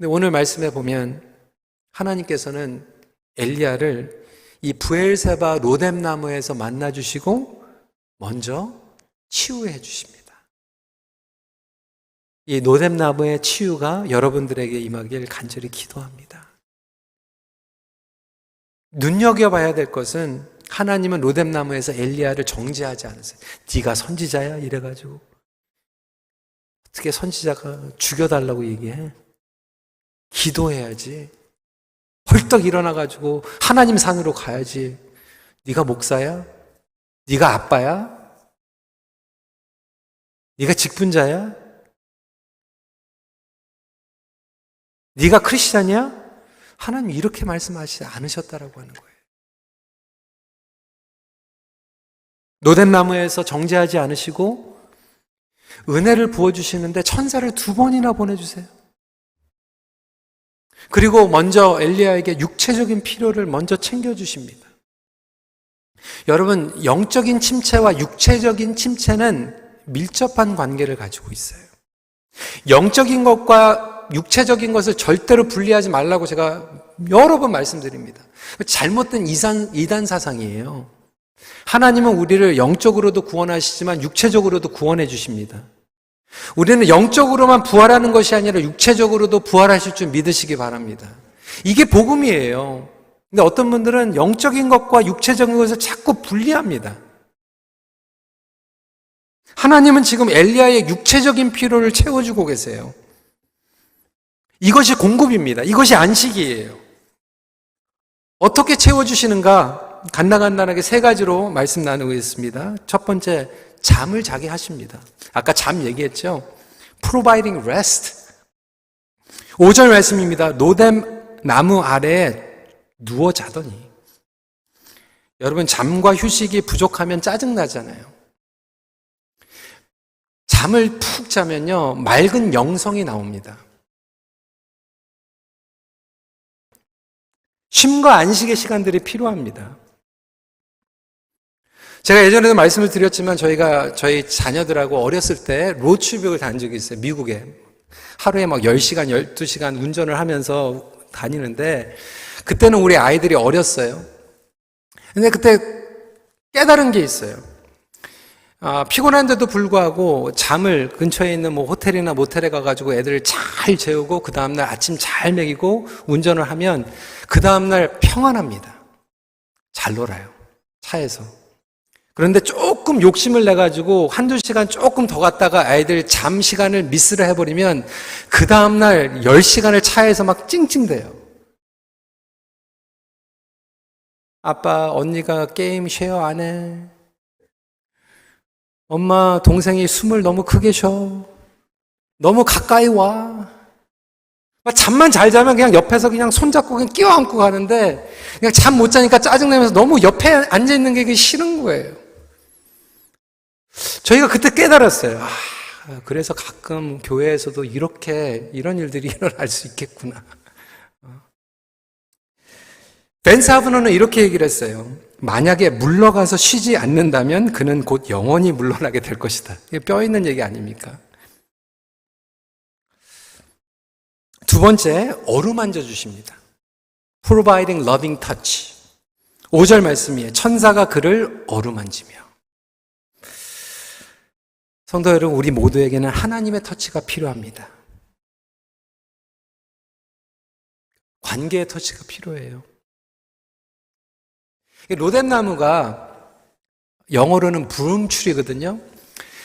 근데 오늘 말씀에 보면 하나님께서는 엘리야를 이 브엘세바 로뎀나무에서 만나주시고 먼저 치유해 주십니다. 이 로뎀나무의 치유가 여러분들에게 임하길 간절히 기도합니다. 눈여겨봐야 될 것은 하나님은 로뎀나무에서 엘리야를 정죄하지 않으세요. 네가 선지자야? 이래가지고 어떻게 선지자가 죽여달라고 얘기해? 기도해야지. 헐떡 일어나가지고 하나님 산으로 가야지. 네가 목사야? 네가 아빠야? 네가 직분자야? 네가 크리스찬이야? 하나님 이렇게 말씀하시지 않으셨다라고 하는 거예요. 로뎀나무에서 정죄하지 않으시고 은혜를 부어주시는데 천사를 2번이나 보내주세요. 그리고 먼저 엘리야에게 육체적인 필요를 먼저 챙겨주십니다. 여러분, 영적인 침체와 육체적인 침체는 밀접한 관계를 가지고 있어요. 영적인 것과 육체적인 것을 절대로 분리하지 말라고 제가 여러 번 말씀드립니다. 잘못된 이단 사상이에요. 하나님은 우리를 영적으로도 구원하시지만 육체적으로도 구원해 주십니다. 우리는 영적으로만 부활하는 것이 아니라 육체적으로도 부활하실 줄 믿으시기 바랍니다. 이게 복음이에요. 근데 어떤 분들은 영적인 것과 육체적인 것을 자꾸 분리합니다. 하나님은 지금 엘리야의 육체적인 필요를 채워주고 계세요. 이것이 공급입니다. 이것이 안식이에요. 어떻게 채워주시는가? 간단하게 3가지로 말씀 나누고 있습니다. 첫 번째, 잠을 자게 하십니다. 아까 잠 얘기했죠? Providing rest. 5절 말씀입니다. 로뎀 나무 아래에 누워 자더니. 여러분, 잠과 휴식이 부족하면 짜증나잖아요. 잠을 푹 자면요, 맑은 영성이 나옵니다. 쉼과 안식의 시간들이 필요합니다. 제가 예전에도 말씀을 드렸지만 저희 자녀들하고 어렸을 때 로드트립을 다닌 적이 있어요. 미국에. 하루에 막 10시간, 12시간 운전을 하면서 다니는데 그때는 우리 아이들이 어렸어요. 근데 그때 깨달은 게 있어요. 피곤한데도 불구하고 잠을 근처에 있는 호텔이나 모텔에 가가지고 애들을 잘 재우고 그 다음날 아침 잘 먹이고 운전을 하면 그 다음날 평안합니다. 잘 놀아요. 차에서. 그런데 조금 욕심을 내가지고 1-2시간 조금 더 갔다가 아이들 잠 시간을 미스를 해버리면 그 다음날 10시간을 차에서 막 찡찡대요. 아빠, 언니가 게임 쉐어 안 해. 엄마, 동생이 숨을 너무 크게 쉬어. 너무 가까이 와. 잠만 잘 자면 그냥 옆에서 그냥 손잡고 그냥 끼워안고 가는데 그냥 잠 못 자니까 짜증내면서 너무 옆에 앉아있는 게 싫은 거예요. 저희가 그때 깨달았어요. 그래서 가끔 교회에서도 이런 일들이 일어날 수 있겠구나. 벤 사브너는 이렇게 얘기를 했어요. 만약에 물러가서 쉬지 않는다면 그는 곧 영원히 물러나게 될 것이다. 이게 뼈 있는 얘기 아닙니까? 2번째, 어루만져 주십니다. Providing loving touch. 5절 말씀이에요. 천사가 그를 어루만지며. 성도 여러분, 우리 모두에게는 하나님의 터치가 필요합니다. 관계의 터치가 필요해요. 로뎀나무가 영어로는 부름추리거든요.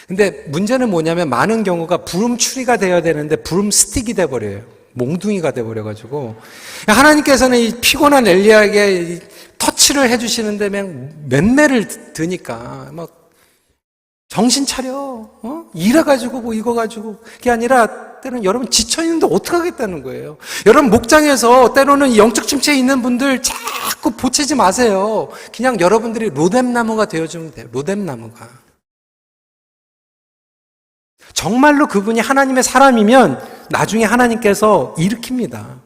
근데 문제는 뭐냐면 많은 경우가 부름추리가 되어야 되는데 부름스틱이 돼버려요. 몽둥이가 돼버려가지고 하나님께서는 이 피곤한 엘리야에게 터치를 해주시는데 맨매를 드니까 막 정신 차려, 이래가지고 이거 가지고 그게 아니라 때로는 여러분 지쳐있는데 어떡하겠다는 거예요. 여러분 목장에서 때로는 영적 침체에 있는 분들 자꾸 보채지 마세요. 그냥 여러분들이 로뎀나무가 되어주면 돼요. 로뎀나무가. 정말로 그분이 하나님의 사람이면 나중에 하나님께서 일으킵니다.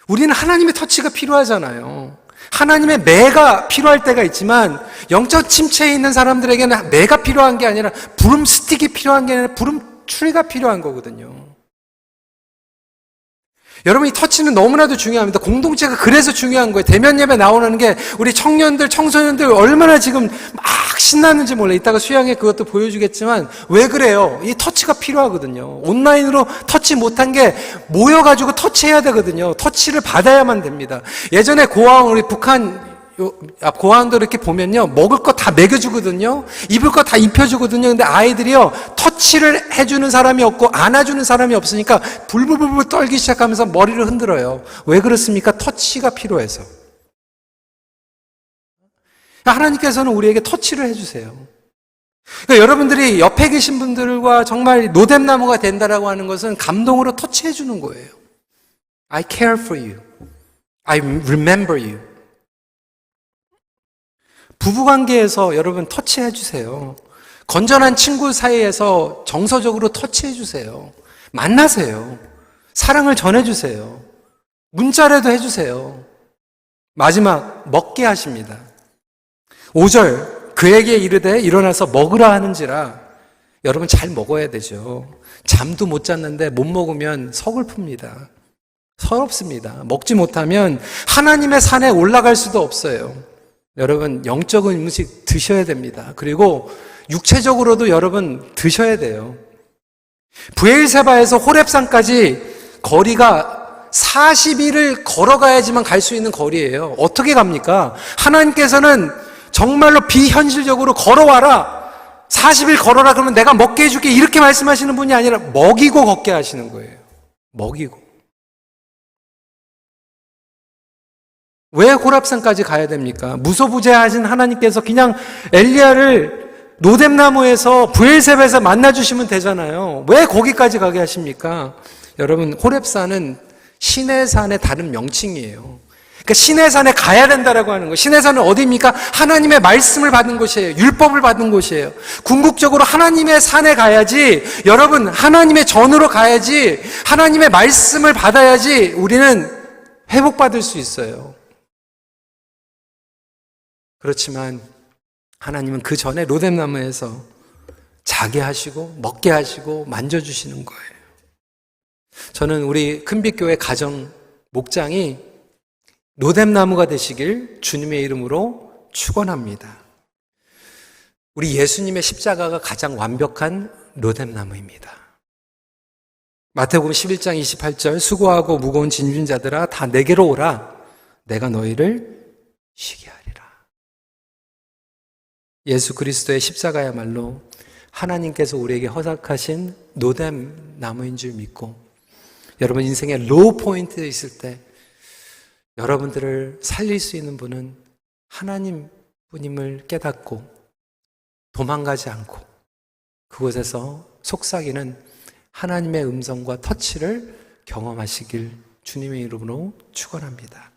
우리는 하나님의 터치가 필요하잖아요. 하나님의 매가 필요할 때가 있지만 영적 침체에 있는 사람들에게는 매가 필요한 게 아니라 부름 스틱이 필요한 게 아니라 부름 추리가 필요한 거거든요. 여러분, 이 터치는 너무나도 중요합니다. 공동체가 그래서 중요한 거예요. 대면 예배 나오는 게 우리 청년들, 청소년들 얼마나 지금 막 신나는지 몰라요. 이따가 수양회 그것도 보여주겠지만 왜 그래요? 이 터치가 필요하거든요. 온라인으로 터치 못한 게 모여가지고 터치해야 되거든요. 터치를 받아야만 됩니다. 예전에 고아원, 우리 북한 고아원도 이렇게 보면요, 먹을 거 다 먹여주거든요. 입을 거 다 입혀주거든요. 근데 아이들이요, 터치를 해주는 사람이 없고 안아주는 사람이 없으니까 불불불불 떨기 시작하면서 머리를 흔들어요. 왜 그렇습니까? 터치가 필요해서. 하나님께서는 우리에게 터치를 해주세요. 그러니까 여러분들이 옆에 계신 분들과 정말 노뎀나무가 된다라고 하는 것은 감동으로 터치해주는 거예요. I care for you. I remember you. 부부관계에서 여러분 터치해 주세요. 건전한 친구 사이에서 정서적으로 터치해 주세요. 만나세요. 사랑을 전해 주세요. 문자라도 해주세요. 마지막, 먹게 하십니다. 5절, 그에게 이르되 일어나서 먹으라 하는지라. 여러분 잘 먹어야 되죠. 잠도 못 잤는데 못 먹으면 서글픕니다. 서럽습니다. 먹지 못하면 하나님의 산에 올라갈 수도 없어요. 여러분, 영적인 음식 드셔야 됩니다. 그리고 육체적으로도 여러분 드셔야 돼요. 브엘세바에서 호렙산까지 거리가 40일을 걸어가야지만 갈 수 있는 거리예요. 어떻게 갑니까? 하나님께서는 정말로 비현실적으로 걸어와라. 40일 걸어라 그러면 내가 먹게 해줄게. 이렇게 말씀하시는 분이 아니라 먹이고 걷게 하시는 거예요. 먹이고. 왜 호랍산까지 가야 됩니까? 무소부재하신 하나님께서 그냥 엘리야를 노뎀나무에서 브엘셉에서 만나주시면 되잖아요. 왜 거기까지 가게 하십니까? 여러분, 호렙산은 신의 산의 다른 명칭이에요. 그러니까 신의 산에 가야 된다라고 하는 거예요. 신의 산은 어디입니까? 하나님의 말씀을 받은 곳이에요. 율법을 받은 곳이에요. 궁극적으로 하나님의 산에 가야지, 여러분, 하나님의 전으로 가야지, 하나님의 말씀을 받아야지 우리는 회복받을 수 있어요. 그렇지만 하나님은 그 전에 로뎀나무에서 자게 하시고 먹게 하시고 만져주시는 거예요. 저는 우리 큰빛교회 가정 목장이 로뎀나무가 되시길 주님의 이름으로 축원합니다. 우리 예수님의 십자가가 가장 완벽한 로뎀나무입니다. 마태복음 11장 28절, 수고하고 무거운 짐진 자들아 다 내게로 오라. 내가 너희를 쉬게 하리라. 예수 그리스도의 십자가야말로 하나님께서 우리에게 허락하신 노뎀 나무인 줄 믿고, 여러분 인생의 로우 포인트에 있을 때 여러분들을 살릴 수 있는 분은 하나님 분임을 깨닫고 도망가지 않고 그곳에서 속삭이는 하나님의 음성과 터치를 경험하시길 주님의 이름으로 축원합니다.